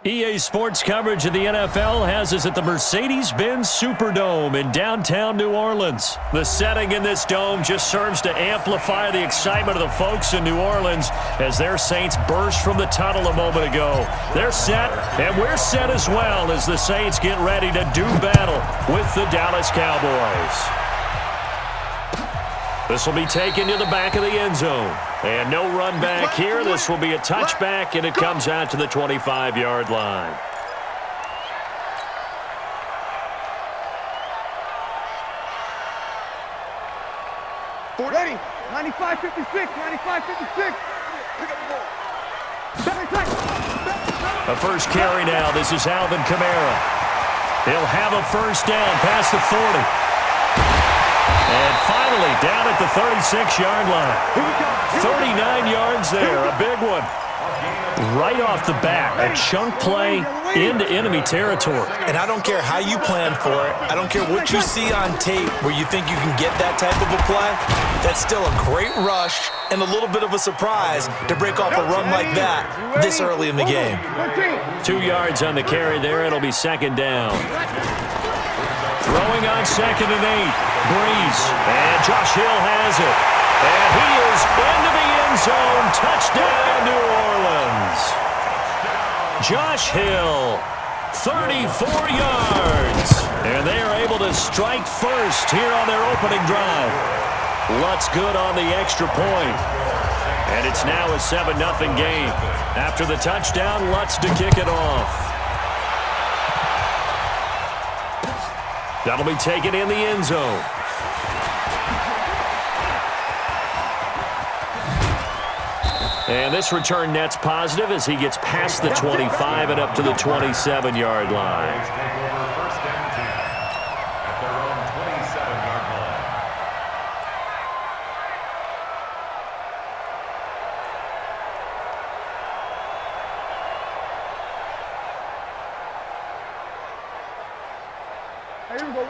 EA Sports coverage of the NFL has us at the Mercedes-Benz Superdome in downtown New Orleans. The setting in this dome just serves to amplify the excitement of the folks in New Orleans as their Saints burst from the tunnel a moment ago. They're set, and we're set as well as the Saints get ready to do battle with the Dallas Cowboys. This will be taken to the back of the end zone. And no run back here. This will be a touchback, and it comes out to the 25-yard line. Ready. 95-56. 95-56. Pick up the ball. A first carry now. This is Alvin Kamara. He'll have a first down past the 40. And finally, down at the 36-yard line. 39 yards there, a big one. Right off the bat, a chunk play into enemy territory. And I don't care how you plan for it. I don't care what you see on tape where you think you can get that type of a play. That's still a great rush and a little bit of a surprise to break off a run like that this early in the game. 2 yards on the carry there. It'll be second down. Throwing on 2nd and 8. Breeze. And Josh Hill has it. And he is into the end zone. Touchdown, New Orleans. Josh Hill, 34 yards. And they are able to strike first here on their opening drive. Lutz good on the extra point. And it's now a 7-0 game. After the touchdown, Lutz to kick it off. That'll be taken in the end zone. And this return net's positive as he gets past the 25 and up to the 27-yard line.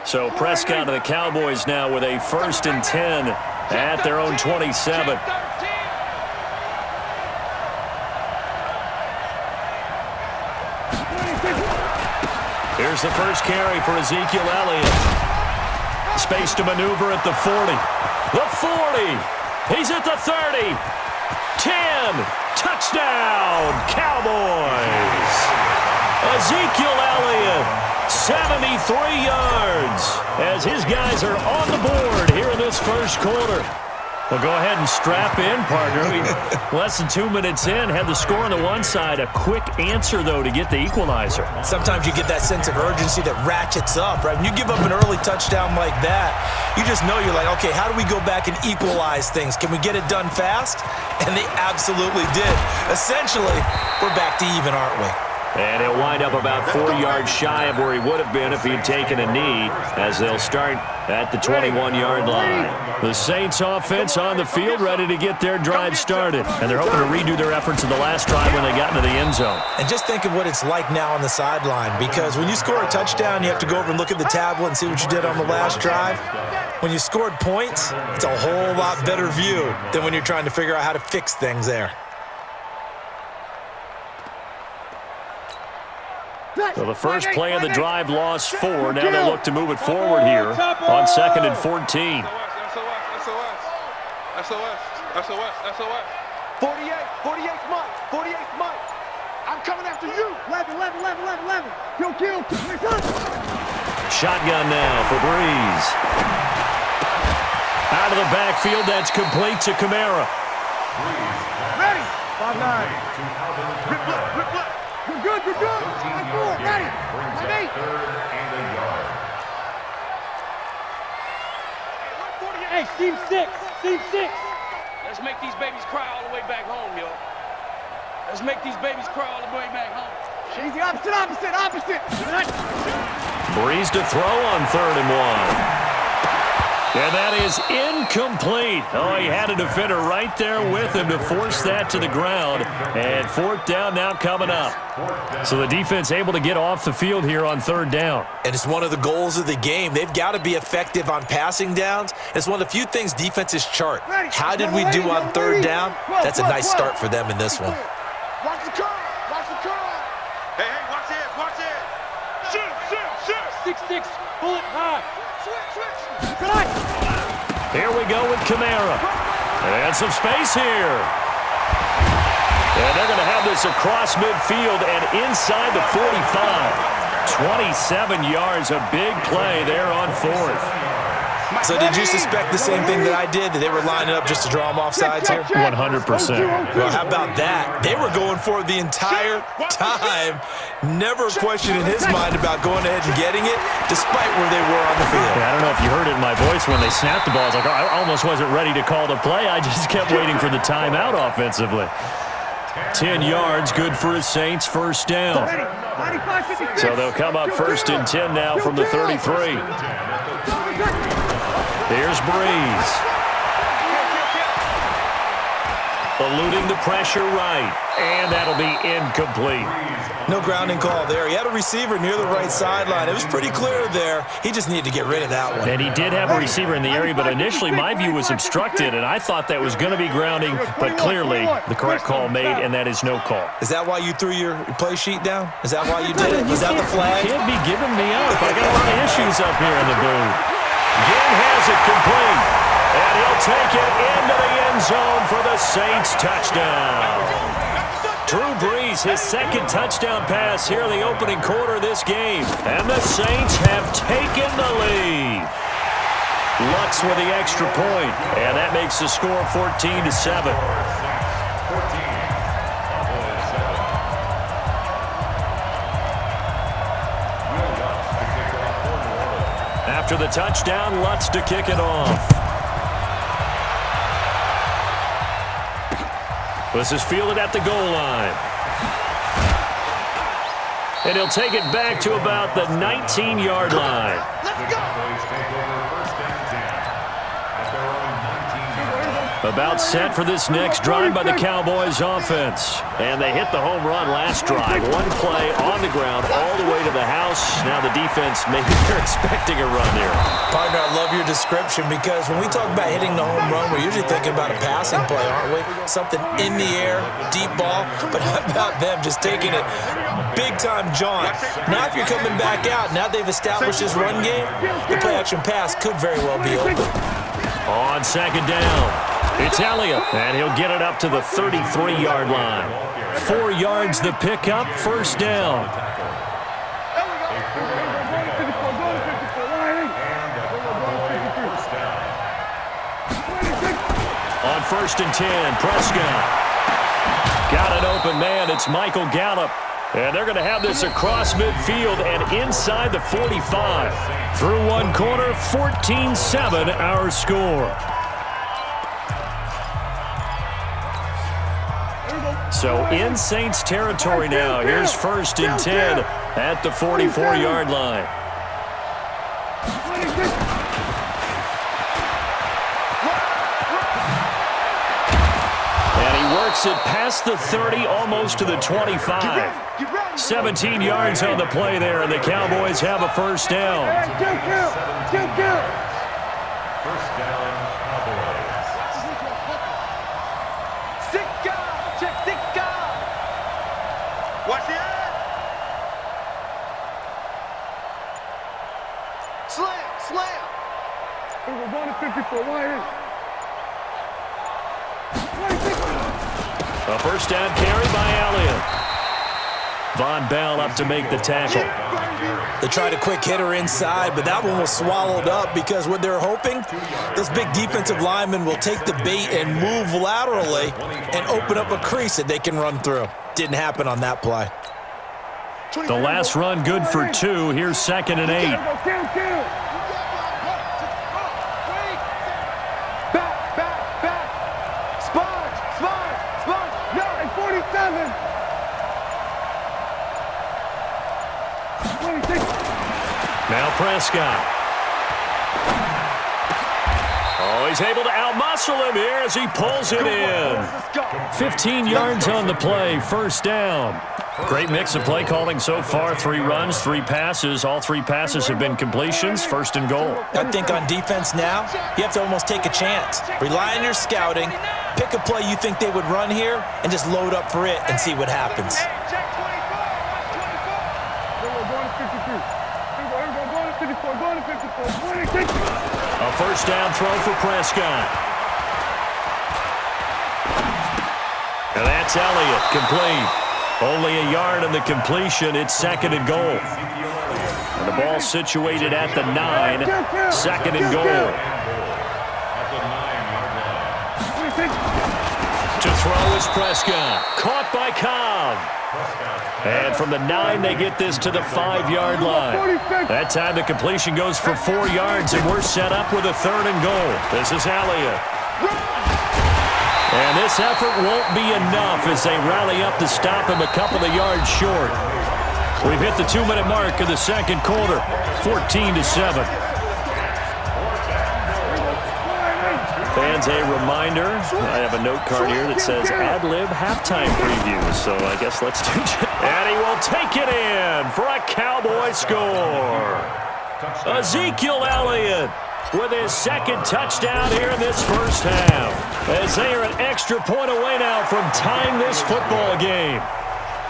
So Prescott and the Cowboys now with a 1st and 10 at their own 27. Here's the first carry for Ezekiel Elliott. Space to maneuver at the 40. The 40. He's at the 30. 10. Touchdown, Cowboys. Ezekiel Elliott. 73 yards as his guys are on the board here in this first quarter. Well, go ahead and strap in, partner. Less than 2 minutes in, had the score on the one side. A quick answer, though, to get the equalizer. Sometimes you get that sense of urgency that ratchets up, right? When you give up an early touchdown like that, you just know you're like, okay, how do we go back and equalize things? Can we get it done fast? And they absolutely did. Essentially, we're back to even, aren't we? And he'll wind up about 4 yards shy of where he would have been if he had taken a knee as they'll start at the 21-yard line. The Saints offense on the field ready to get their drive started. And they're hoping to redo their efforts in the last drive when they got into the end zone. And just think of what it's like now on the sideline, because when you score a touchdown, you have to go over and look at the tablet and see what you did on the last drive. When you scored points, it's a whole lot better view than when you're trying to figure out how to fix things there. So the first play of the drive lost 4. Now they look to move it forward here on 2nd and 14. SOS. 48 Mike. I'm coming after you. 11. Kill. Shotgun now for Breeze. Out of the backfield, that's complete to Kamara. Ready. 5-9. Rip left. You're good. Ready. 5-8. Hey, Team 6. Let's make these babies cry all the way back home, yo. Let's make these babies cry all the way back home. Easy, opposite. Breeze to throw on 3rd and 1. And that is incomplete. Oh, he had a defender right there with him to force that to the ground. And 4th down now coming up. So the defense able to get off the field here on 3rd down. And it's one of the goals of the game. They've got to be effective on passing downs. It's one of the few things defenses chart. How did we do on 3rd down? That's a nice start for them in this one. Watch the curl. Hey, watch this, watch this. Shoot. 6'6", bullet high. Switch. Here we go with Kamara. And some space here. And they're going to have this across midfield and inside the 45. 27 yards, a big play there on fourth. So did you suspect the same thing that I did, that they were lining up just to draw them off sides here? 100%. Well, how about that? They were going for it the entire time. Never a question in his mind about going ahead and getting it, despite where they were on the field. Yeah, I don't know if you heard it in my voice when they snapped the ball. I was like, I almost wasn't ready to call the play. I just kept waiting for the timeout offensively. 10 yards, good for his Saints, first down. So they'll come up first and 10 now from the 33. Here's Breeze. Eluding the pressure right. And that'll be incomplete. No grounding call there. He had a receiver near the right sideline. It was pretty clear there. He just needed to get rid of that one. And he did have a receiver in the area, but initially my view was obstructed, and I thought that was going to be grounding, but clearly the correct call made, and that is no call. Is that why you threw your play sheet down? Is that why you did it? Was that the flag? You can't be giving me up. I got a lot of issues up here in the booth. Ginn has it complete, and he'll take it into the end zone for the Saints touchdown. Drew Brees, his second touchdown pass here in the opening quarter of this game. And the Saints have taken the lead. Lutz with the extra point, and that makes the score 14-7. After the touchdown, Lutz to kick it off. This is fielded at the goal line. And he'll take it back to about the 19-yard line. Let's go. About set for this next drive by the Cowboys offense. And they hit the home run last drive. One play on the ground all the way to the house. Now the defense, maybe they're expecting a run here. Partner, I love your description, because when we talk about hitting the home run, we're usually thinking about a passing play, aren't we? Something in the air, deep ball. But how about them just taking it big-time jaunt? Now if you're coming back out, now they've established this run game, the play-action pass could very well be open. On second down, it's Elliott, and he'll get it up to the 33-yard line. 4 yards the pickup, first down. On first and 10, Prescott. Got an open man, it's Michael Gallup. And they're going to have this across midfield and inside the 45. Through one quarter, 14-7 our score. So in Saints territory now. Here's first and 10 at the 44-yard line. And he works it past the 30, almost to the 25. 17 yards on the play there, and the Cowboys have a first down. First down, Cowboys. Six guys, check 6 guys. Watch it. Slam. We're going to 54. A first down carry by Elliott. Von Bell up to make the tackle. They tried a quick hitter inside, but that one was swallowed up, because what they're hoping, those big defensive linemen will take the bait and move laterally and open up a crease that they can run through. Didn't happen on that play. The last run good for 2. Here's second and 8. Back. Sponge. No, it's 47. Now Prescott. Oh, he's able to outmuscle him here as he pulls it in. 15 yards on the play, first down. Great mix of play calling so far. 3 runs, 3 passes. All 3 passes have been completions, first and goal. I think on defense now, you have to almost take a chance. Rely on your scouting, pick a play you think they would run here, and just load up for it and see what happens. A first down throw for Prescott. And that's Elliott, complete. Only a yard on the completion. It's second and goal. And the ball situated at the 9. Second and goal. To throw is Prescott. Caught by Cobb. And from the 9, they get this to the 5-yard line. That time the completion goes for 4 yards, and we're set up with a third and goal. This is Elliott. And this effort won't be enough as they rally up to stop him a couple of yards short. We've hit the 2-minute mark of the second quarter, 14-7. Fans, a reminder, I have a note card here that says ad-lib halftime preview, so I guess let's do it. And he will take it in for a Cowboy score. Ezekiel Elliott with his second touchdown here in this first half, as they are an extra point away now from tying this football game.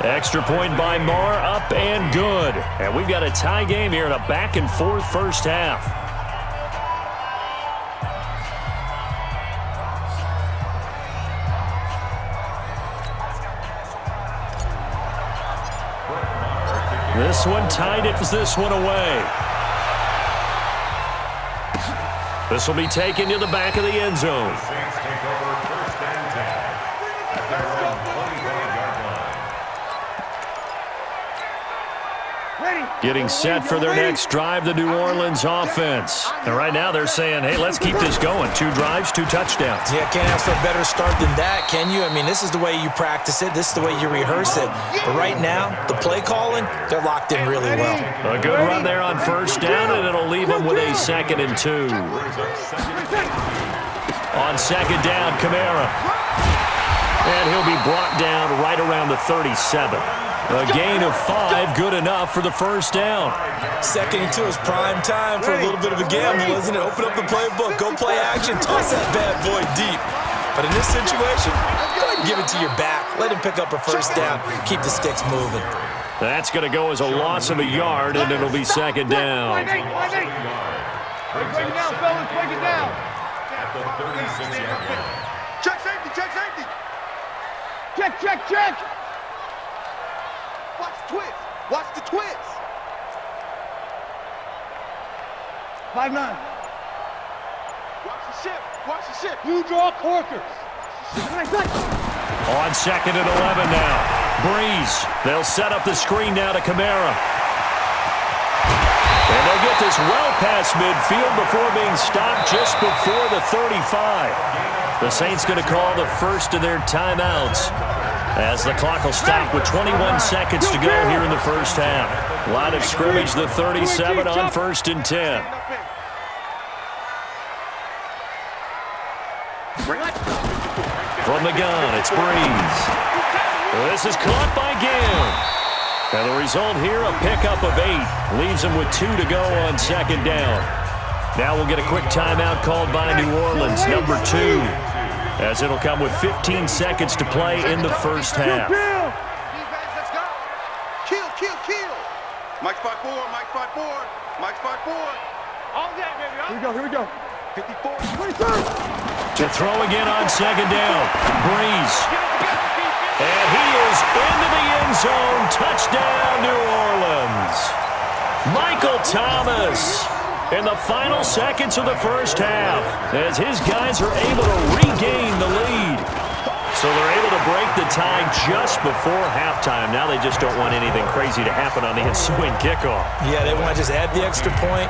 Extra point by Marr, up and good. And we've got a tie game here in a back-and-forth first half. This one tied it, this one away. This will be taken to the back of the end zone. Getting set for their next drive, the New Orleans offense. And right now they're saying, hey, let's keep this going. 2 drives, 2 touchdowns. Yeah, can't ask for a better start than that, can you? I mean, this is the way you practice it. This is the way you rehearse it. But right now, the play calling, they're locked in really well. A good run there on first down, and it'll leave them with a 2nd and 2. On second down, Kamara. And he'll be brought down right around the 37. A gain of 5, good enough for the first down. 2nd and 2 is prime time for a little bit of a gamble, isn't it? Open up the playbook, go play action, toss that bad boy deep. But in this situation, go ahead and give it to your back. Let him pick up a first down. Keep the sticks moving. That's going to go as a loss of a yard, and it'll be second down. Break it down, fellas. Break it down. At the 36-yard line. Check safety. Check safety. Check. Watch the twist. Watch the twist. 5-9. Watch the ship. You draw corkers. On second and 11 now. Breeze. They'll set up the screen now to Kamara. And they'll get this well past midfield before being stopped just before the 35. The Saints going to call the first of their timeouts, as the clock will stop with 21 seconds to go here in the first half. Line of scrimmage, the 37 on 1st and 10. From the gun, it's Breeze. This is caught by Ginn. And the result here, a pickup of 8. Leaves him with 2 to go on second down. Now we'll get a quick timeout called by New Orleans, number 2. As it'll come with 15 seconds to play in the first half. Let's go. Kill. Mike's 5-4. All that, baby. Here we go. 54. 22. To throw again on second down. Breeze. And he is into the end zone. Touchdown, New Orleans. Michael Thomas in the final seconds of the first half, as his guys are able to regain the lead. So they're able to break the tie just before halftime. Now they just don't want anything crazy to happen on the ensuing kickoff. Yeah, they want to just add the extra point,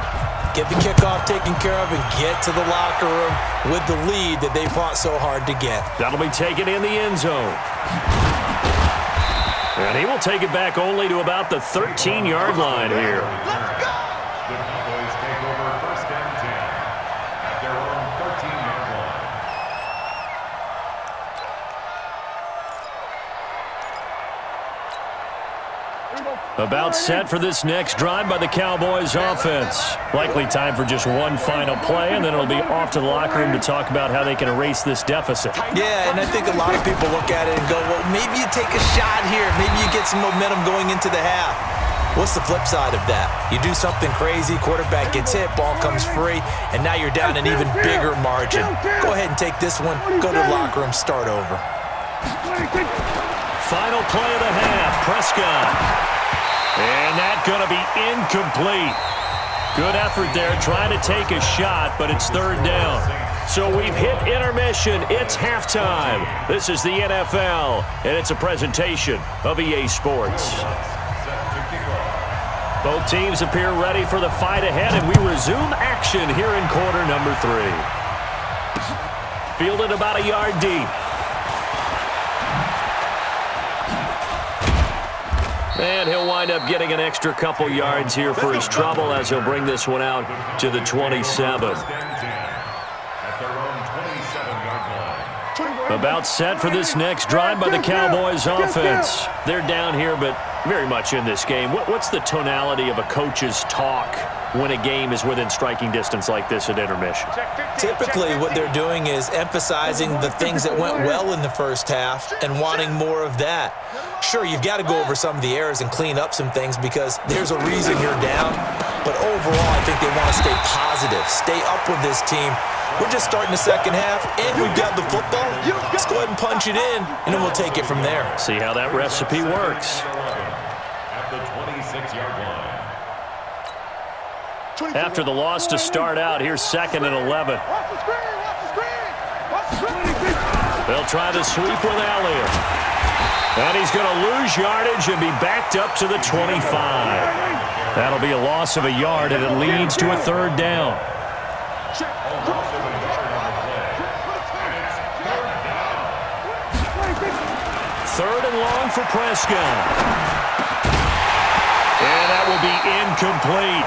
get the kickoff taken care of, and get to the locker room with the lead that they fought so hard to get. That'll be taken in the end zone. And he will take it back only to about the 13-yard line here. Let's go. The Cowboys take over 1st and 10 at their own 13-yard line. About set for this next drive by the Cowboys offense. Likely time for just one final play, and then it'll be off to the locker room to talk about how they can erase this deficit. Yeah, and I think a lot of people look at it and go, well, maybe you take a shot here. Maybe you get some momentum going into the half. What's the flip side of that? You do something crazy, quarterback gets hit, ball comes free, and now you're down an even bigger margin. Go ahead and take this one, go to the locker room, start over. Final play of the half, Prescott. And that's going to be incomplete. Good effort there, trying to take a shot, but it's third down. So we've hit intermission. It's halftime. This is the NFL, and it's a presentation of EA Sports. Both teams appear ready for the fight ahead, and we resume action here in quarter number 3. Fielded about a yard deep. And he'll wind up getting an extra couple yards here for his trouble as he'll bring this one out to the 27. About set for this next drive by the Cowboys offense. They're down here, but very much in this game. What's the tonality of a coach's talk when a game is within striking distance like this at intermission? Typically, what they're doing is emphasizing the things that went well in the first half and wanting more of that. Sure, you've got to go over some of the errors and clean up some things because there's a reason you're down. But overall, I think they want to stay positive, stay up with this team. We're just starting the second half, and we've got the football. Let's go ahead and punch it in, and then we'll take it from there. See how that recipe works. At the 26-yard line. After the loss to start out, here's 2nd and 11. They'll try to sweep with Elliott. And he's going to lose yardage and be backed up to the 25. That'll be a loss of a yard, and it leads to a third down. Third and long for Prescott. And that will be incomplete.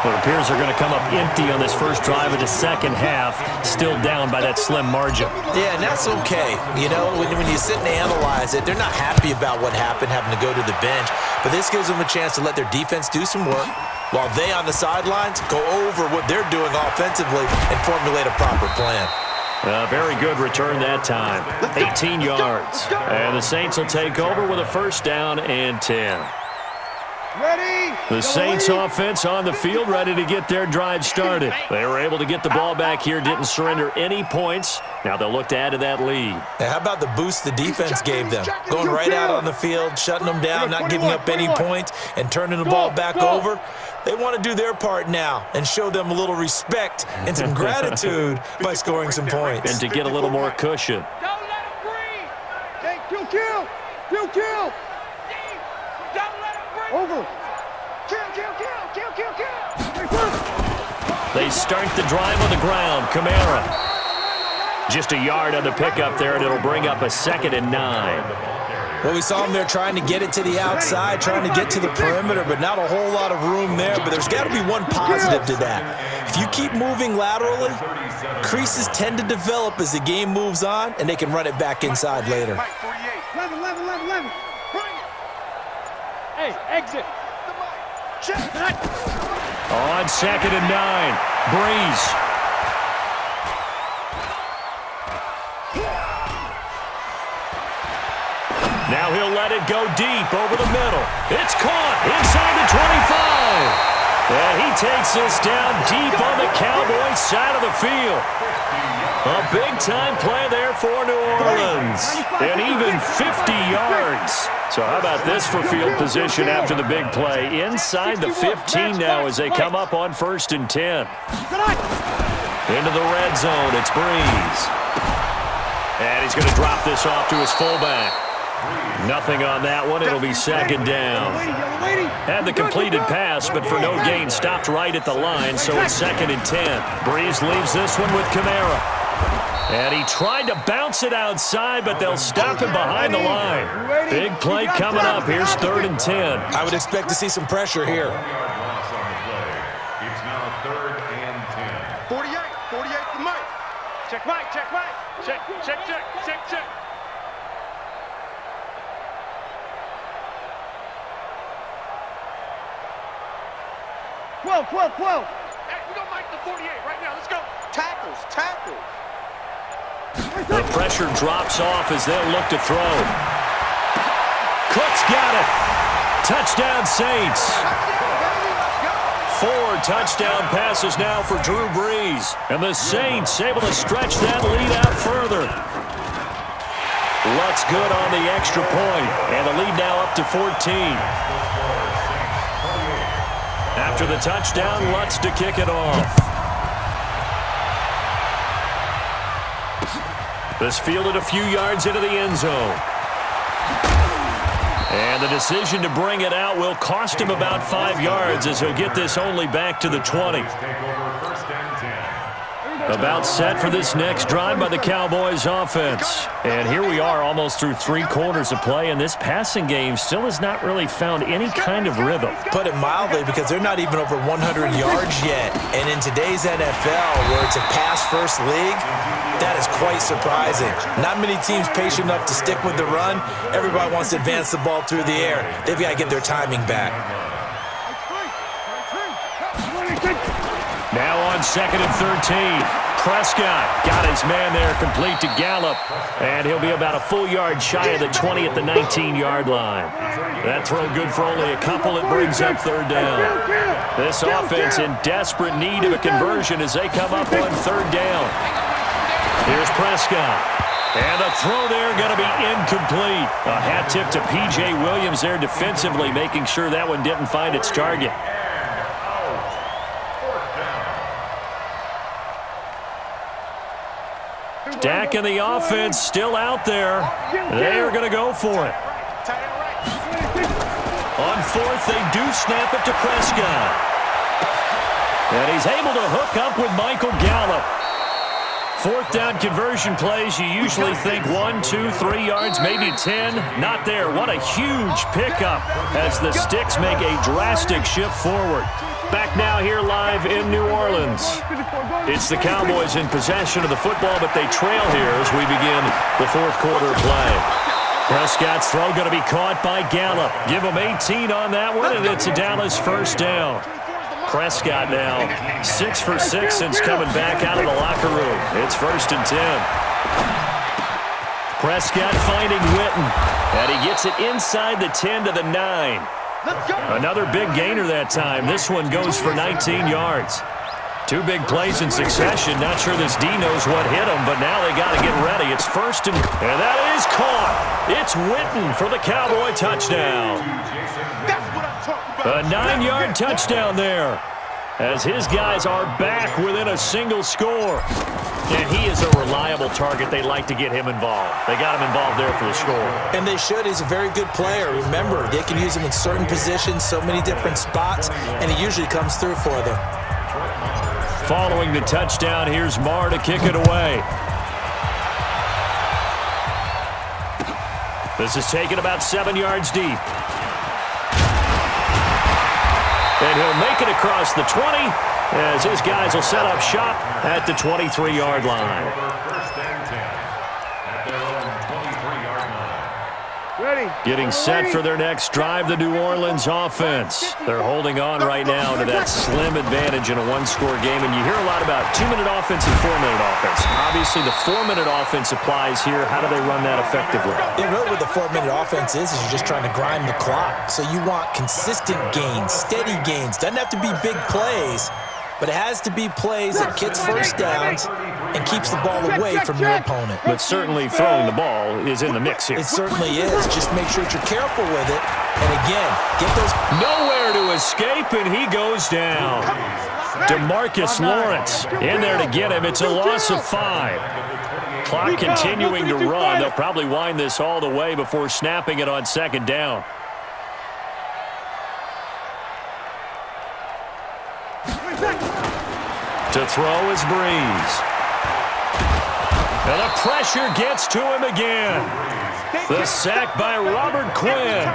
Well, it appears they're going to come up empty on this first drive of the second half, still down by that slim margin. Yeah, and that's okay. You know, when you sit and analyze it, they're not happy about what happened, having to go to the bench. But this gives them a chance to let their defense do some work while they on the sidelines go over what they're doing offensively and formulate a proper plan. Very good return that time. 18 yards. And the Saints will take over with a first down and 10. Ready? The Saints offense on the field, ready to get their drive started. They were able to get the ball back here, didn't surrender any points. Now they'll look to add to that lead. Now, how about the boost the defense gave them? Going right out on the field, shutting them down, not giving up any points, and turning the ball back over. They want to do their part now and show them a little respect and some gratitude by scoring some points. And to get a little more cushion. Don't let him breathe. Hey, kill. Don't let him breathe. Over. Kill. They start the drive on the ground. Kamara. Just a yard on the pickup there, and it'll bring up a 2nd and 9. Well, we saw him there trying to get it to the outside, trying to get to the perimeter, but not a whole lot of room there. But there's got to be one positive to that. If you keep moving laterally, creases tend to develop as the game moves on, and they can run it back inside later. 11. Hey, exit. On 2nd and 9. Breeze. Now he'll let it go deep over the middle. It's caught inside the 25. And he takes this down deep on the Cowboys side of the field. A big-time play there for New Orleans. And even 50 yards. So how about this for field position after the big play? Inside the 15 now as they come up on 1st and 10. Into the red zone, it's Breeze. And he's going to drop this off to his fullback. Nothing on that one. It'll be 2nd down. Had the completed pass, but for no gain, stopped right at the line, so it's 2nd and 10. Breeze leaves this one with Kamara. And he tried to bounce it outside, but they'll stop him behind the line. Big play coming up. Here's 3rd and 10. I would expect to see some pressure here. It's now 3rd and 10. 48 for Mike. Check Mike. Check. 12. Hey, we got Mike the 48 right now. Let's go. Tackles. The pressure drops off as they'll look to throw. Cook's got it. Touchdown, Saints. 4 touchdown passes now for Drew Brees. And the Saints able to stretch that lead out further. Lutz good on the extra point. And the lead now up to 14. After the touchdown, Lutz to kick it off. This fielded a few yards into the end zone. And the decision to bring it out will cost him about 5 yards as he'll get this only back to the 20. About set for this next drive by the Cowboys offense. And here we are almost through 3 quarters of play, and this passing game still has not really found any kind of rhythm. Put it mildly, because they're not even over 100 yards yet. And in today's NFL, where it's a pass-first league, that is quite surprising. Not many teams patient enough to stick with the run. Everybody wants to advance the ball through the air. They've got to get their timing back. Now on 2nd and 13. Prescott got his man there complete to Gallup. And he'll be about a full yard shy of the 20 at the 19-yard line. That throw good for only a couple. It brings up 3rd down. This offense in desperate need of a conversion as they come up on 3rd down. Here's Prescott. And the throw there going to be incomplete. A hat tip to P.J. Williams there defensively, making sure that one didn't find its target. Dak and the offense still out there. They are going to go for it. On 4th, they do snap it to Prescott. And he's able to hook up with Michael Gallup. 4th down conversion plays, you usually think 1, 2, 3 yards, maybe 10. Not there. What a huge pickup as the Sticks make a drastic shift forward. Back now here live in New Orleans. It's the Cowboys in possession of the football, but they trail here as we begin the 4th quarter of play. Prescott's throw going to be caught by Gallup. Give him 18 on that one, and it's a Dallas 1st down. Prescott now 6 for 6 since coming back out of the locker room. It's 1st and 10. Prescott finding Witten, and he gets it inside the 10 to the 9. Another big gainer that time. This one goes for 19 yards. 2 big plays in succession. Not sure this D knows what hit him, but now they got to get ready. It's 1st and that is caught. It's Witten for the Cowboy touchdown. A 9-yard touchdown there as his guys are back within a single score. And he is a reliable target. They like to get him involved. They got him involved there for the score. And they should. He's a very good player. Remember, they can use him in certain positions, so many different spots, and he usually comes through for them. Following the touchdown, here's Marr to kick it away. This is taken about 7 yards deep. And he'll make it across the 20 as his guys will set up shop at the 23-yard line. Getting set for their next drive, the New Orleans offense. They're holding on right now to that slim advantage in a 1-score game. And you hear a lot about 2-minute offense and 4-minute offense. Obviously, the 4-minute offense applies here. How do they run that effectively? Yeah, really what the 4-minute offense is you're just trying to grind the clock. So you want consistent gains, steady gains. Doesn't have to be big plays, but it has to be plays that gets 1st downs and keeps the ball away from your opponent. But certainly throwing the ball is in the mix here. It certainly is. Just make sure that you're careful with it. And again, get those... Nowhere to escape, and he goes down. DeMarcus Lawrence in there to get him. It's a loss of 5. Clock continuing to run. They'll probably wind this all the way before snapping it on 2nd down. To throw is Brees. And the pressure gets to him again. The sack by Robert Quinn.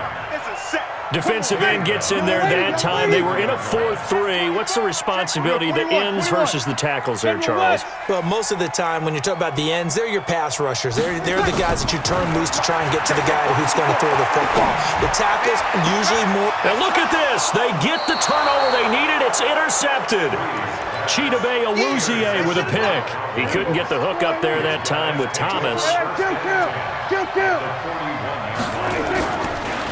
Defensive end gets in there that time. They were in a 4-3. What's the responsibility of the ends versus the tackles there, Charles? Well, most of the time when you're talking about the ends, they're your pass rushers. They're the guys that you turn loose to try and get to the guy who's going to throw the football. The tackles, usually more... And look at this. They get the turnover they needed. It's intercepted. Chidobe Awuzie with a pick. He couldn't get the hook up there that time with Thomas.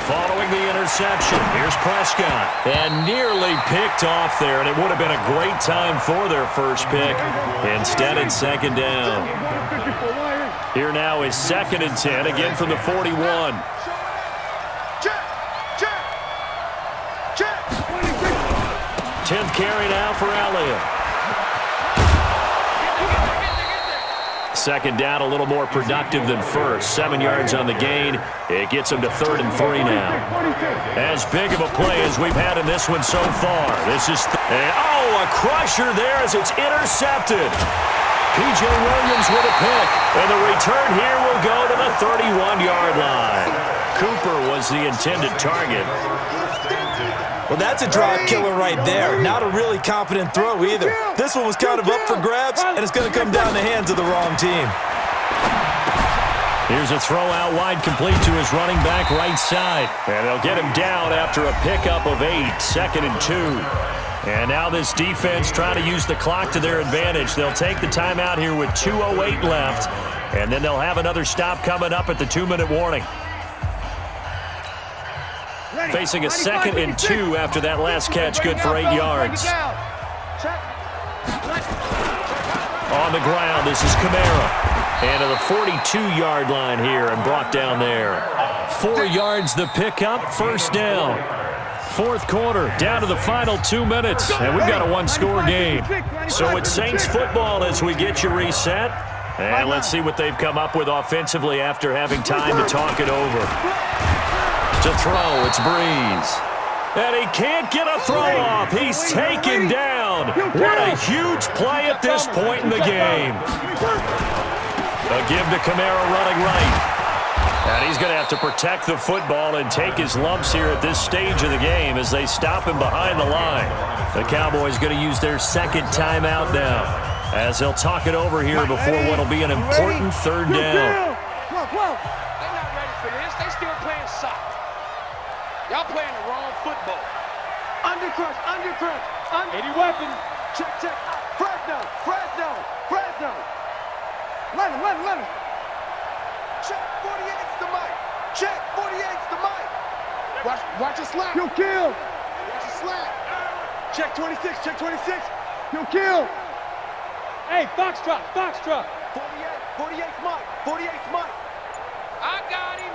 following the interception. Here's Prescott. And nearly picked off there, and it would have been a great time for their first pick. Instead, it's second down. Here now is 2nd and 10, again from the 41. Check. 10th carry now for Elliott. Second down, a little more productive than first. 7 yards on the gain. It gets them to 3rd and 3 now. As big of a play as we've had in this one so far. This is a crusher there as it's intercepted. P.J. Williams with a pick. And the return here will go to the 31-yard line. Cooper was the intended target. Well, that's a drive killer right there. Not a really confident throw either. This one was kind of up for grabs, and it's going to come down the hands of the wrong team. Here's a throw out wide, complete to his running back right side. And they'll get him down after a pickup of 8, 2nd and 2. And now this defense trying to use the clock to their advantage. They'll take the timeout here with 2:08 left, and then they'll have another stop coming up at the 2-minute warning. Facing a 2nd and 2 after that last catch, good for 8 yards. On the ground, this is Kamara. And to the 42-yard line here and brought down there. 4 yards the pickup, first down. 4th quarter, down to the final 2 minutes, and we've got a 1-score game. So it's Saints football as we get you reset. And let's see what they've come up with offensively after having time to talk it over. To throw, it's Breeze. And he can't get a throw off. He's taken down. What a huge play at this point in the game. A give to Kamara running right. And he's going to have to protect the football and take his lumps here at this stage of the game as they stop him behind the line. The Cowboys going to use their 2nd timeout now as they'll talk it over here before what will be an important 3rd down. They're not ready for this. They still playing soccer. Y'all playing the wrong football. Undercrush. Any weapon. Check. Fresno. Let him. Check, 48's the mic. Check, 48's the mic. Watch your slap. He'll kill. Watch your slap. Check 26. He'll kill. Hey, Foxtrot. 48's mic. I got him.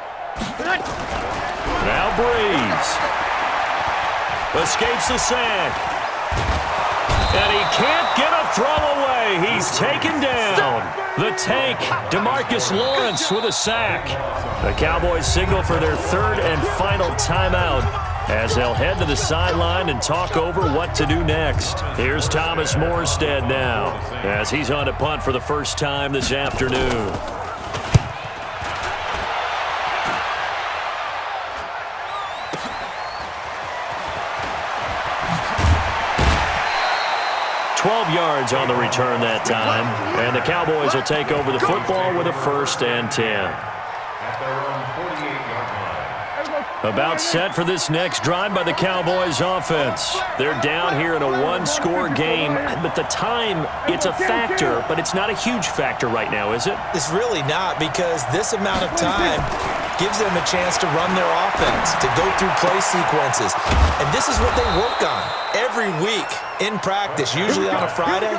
Now Breeze. Escapes the sack. And he can't get a throw away. He's taken down. The tank, DeMarcus Lawrence with a sack. The Cowboys signal for their 3rd and final timeout as they'll head to the sideline and talk over what to do next. Here's Thomas Morstead now as he's on to punt for the first time this afternoon. Yards on the return that time, and the Cowboys will take over the football with a 1st and 10. About set for this next drive by the Cowboys offense. They're down here in a 1-score game, but the time, it's a factor, but it's not a huge factor right now, is it? It's really not, because this amount of time gives them a chance to run their offense, to go through play sequences. And this is what they work on every week in practice, usually on a Friday.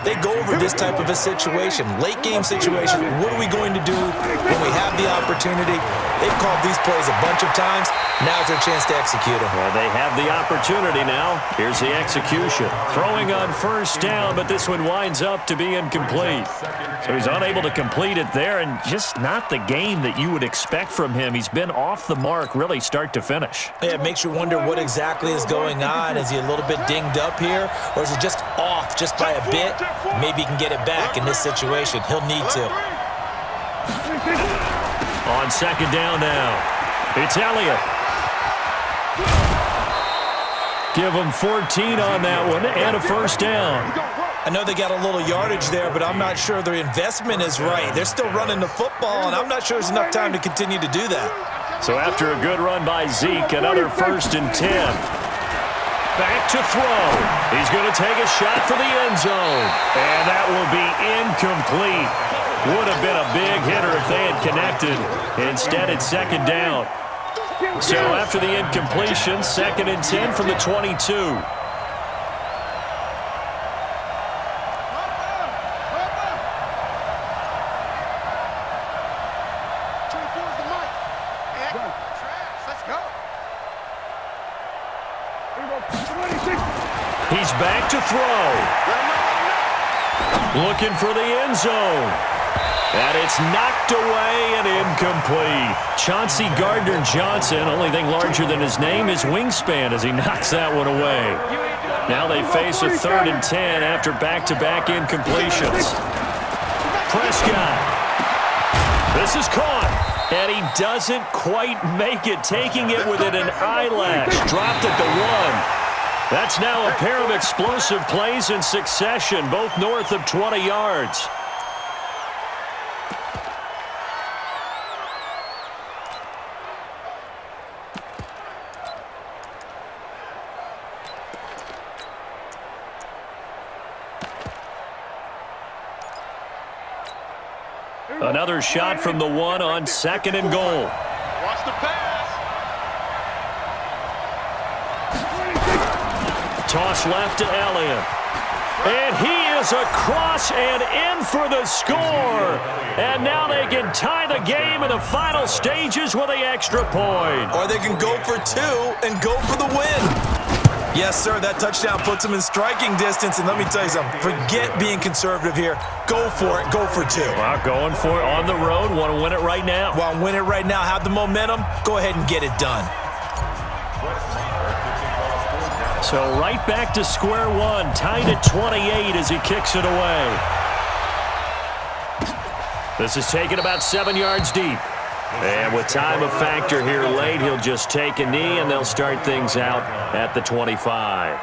They go over this type of a situation, late game situation. What are we going to do when we have the opportunity? They've called these plays a bunch of times. Now's their chance to execute them. Well, they have the opportunity now. Here's the execution. Throwing on 1st down, but this one winds up to be incomplete. So he's unable to complete it there, and just not the game that you would expect from him. He's been off the mark really start to finish. Yeah, it makes you wonder what exactly is going on. Is he a little bit dinged up here, or is it just off just by a bit? Maybe he can get it back in this situation. He'll need to. On 2nd down now, it's Elliott. Give him 14 on that one and a 1st down. I know they got a little yardage there, but I'm not sure their investment is right. They're still running the football, and I'm not sure there's enough time to continue to do that. So after a good run by Zeke, another 1st and 10. Back to throw. He's going to take a shot for the end zone. And that will be incomplete. Would have been a big hitter if they had connected. Instead, it's 2nd down. So after the incompletion, 2nd and 10 from the 22. He's back to throw. Looking for the end zone. And it's knocked away and incomplete. Chauncey Gardner-Johnson, only thing larger than his name is wingspan as he knocks that one away. Now they face a 3rd and 10 after back-to-back incompletions. Prescott. This is caught. And he doesn't quite make it, taking it within an eyelash. Dropped at the 1. That's now a pair of explosive plays in succession, both north of 20 yards. Another shot from the 1 on 2nd and goal. Watch the pass. Toss left to Elliott. And he is across and in for the score. And now they can tie the game in the final stages with the extra point. Or they can go for 2 and go for the win. Yes, sir, that touchdown puts them in striking distance. And let me tell you something, forget being conservative here. Go for it. Go for 2. Well, going for it on the road. Want to win it right now. Want to win it right now. Have the momentum. Go ahead and get it done. So right back to square one. Tied at 28 as he kicks it away. This is taken about 7 yards deep. And with time a factor here late, he'll just take a knee, and they'll start things out at the 25.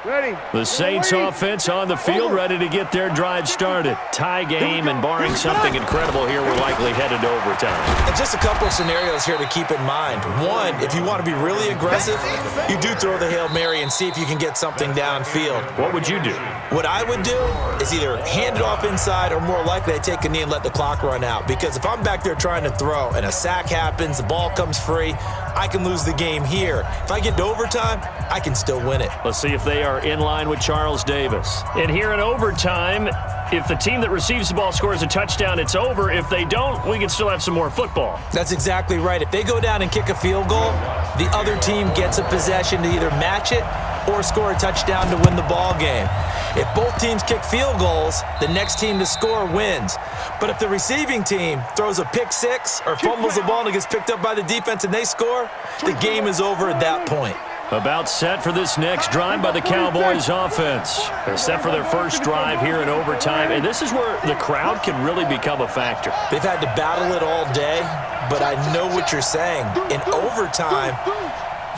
Ready. The Saints offense on the field, ready to get their drive started. Tie game, and barring something incredible here, we're likely headed to overtime. And just a couple of scenarios here to keep in mind. One, if you want to be really aggressive, you do throw the Hail Mary and see if you can get something downfield. What would you do? What I would do is either hand it off inside or more likely I take a knee and let the clock run out. Because if I'm back there trying to throw and a sack happens, the ball comes free, I can lose the game here. If I get to overtime, I can still win it. Let's see if they are in line with Charles Davis. And here in overtime, if the team that receives the ball scores a touchdown, it's over. If they don't, we can still have some more football. That's exactly right. If they go down and kick a field goal, the other team gets a possession to either match it or score a touchdown to win the ball game. If both teams kick field goals, the next team to score wins. But if the receiving team throws a pick six or fumbles the ball and it gets picked up by the defense and they score, the game is over at that point. About set for this next drive by the Cowboys offense. They're set for their first drive here in overtime, and this is where the crowd can really become a factor. They've had to battle it all day, but I know what you're saying. In overtime,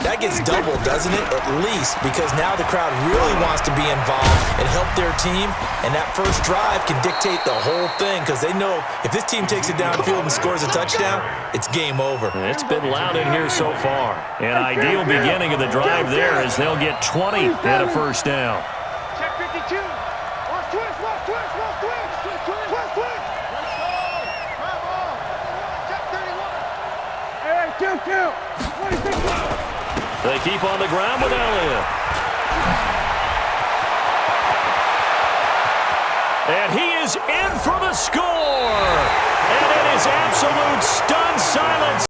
that gets doubled, doesn't it? At least, because now the crowd really wants to be involved and help their team, and that first drive can dictate the whole thing because they know if this team takes it downfield and scores a touchdown, it's game over. It's been loud in here so far. An ideal beginning of the drive there as they'll get 20 and a first down. Check 52. Watch twist, watch twist, watch twist. Twist, twist, twist, twist. Let's go. Grab on. Check 31. Hey, count. 26. They keep on the ground with Elliott. And he is in for the score. And it is absolute stun silence.